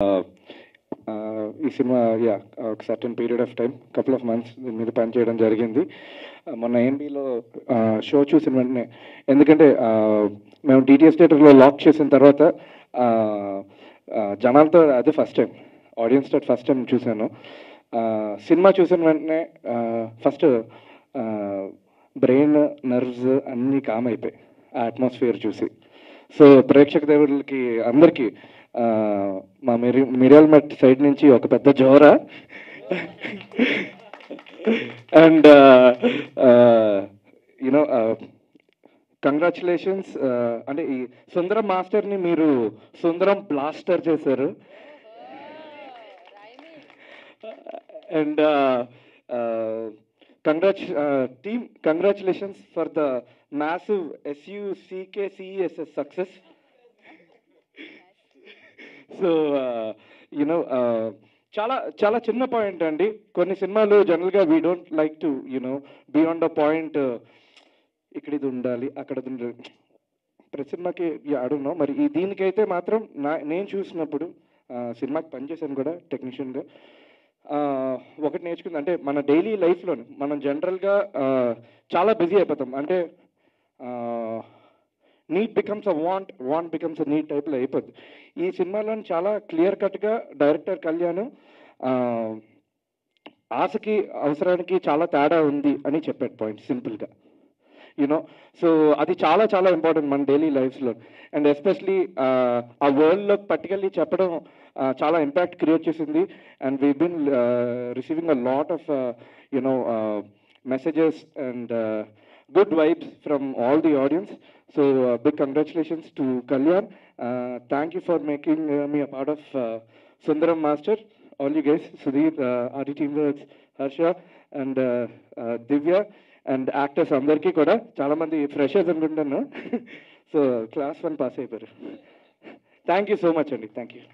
ఈ సినిమా ఒక certain period of time couple of months దీని మీద పనిచేయడం జరిగింది. మొన్న ఏఎన్బిలో షో చూసిన వెంటనే, ఎందుకంటే మేము డిటిఎస్ థియేటర్లో లాక్ చేసిన తర్వాత జనాలతో అదే ఫస్ట్ టైం, ఆడియన్స్ తోటి ఫస్ట్ టైం చూశాను. సినిమా చూసిన వెంటనే ఫస్ట్ బ్రెయిన్ నర్వ్స్ అన్నీ కామ్ అయిపోయి ఆ అట్మాస్ఫియర్ చూసి. సో ప్రేక్షక దేవుళ్ళకి అందరికీ మా మిరియాల మెట్ సైడ్ నుంచి ఒక పెద్ద జోరా. And you know congratulations. అంటే ఈ సుందరం మాస్టర్ని మీరు సుందరం బ్లాస్టర్ చేశారు. And team, congratulations for the massive SUCKCESS success. So చాలా చాలా చిన్న పాయింట్ అండి. కొన్ని సినిమాలు జనరల్గా we don't like to beyond the point, ఇక్కడ ఇది ఉండాలి అక్కడ ఇది ఉండాలి ప్రతి సినిమాకి అడుగున్నాం. మరి ఈ దీనికైతే మాత్రం నేను చూసినప్పుడు సినిమాకి పనిచేశాను కూడా టెక్నీషియన్గా. ఒకటి నేర్చుకుంది అంటే మన డైలీ లైఫ్లో మనం జనరల్గా చాలా బిజీ అయిపోతాం. అంటే need becomes a want becomes a need టైప్లో అయిపోద్ది. ఈ సినిమాలో చాలా క్లియర్ కట్గా డైరెక్టర్ కళ్యాణ్ ఆశకి అవసరానికి చాలా తేడా ఉంది అని చెప్పాడు పాయింట్ సింపుల్గా. సో అది చాలా చాలా ఇంపార్టెంట్ మన డైలీ లైఫ్స్లో. అండ్ ఎస్పెషలీ ఆ వరల్డ్లో పర్టికులర్లీ చెప్పడం చాలా ఇంపాక్ట్ క్రియేట్ చేసింది. And we been receiving a lot of messages and good vibes from all the audience. So big congratulations to Kalyan. Thank you for making me a part of Sundaram Master. All you guys, Sudhir, RD team works, Harsha and Divya and actors andarki kuda chaala mandi freshers antunnanu. So class 1 pass ayyaru. Thank you so much andi. Thank you.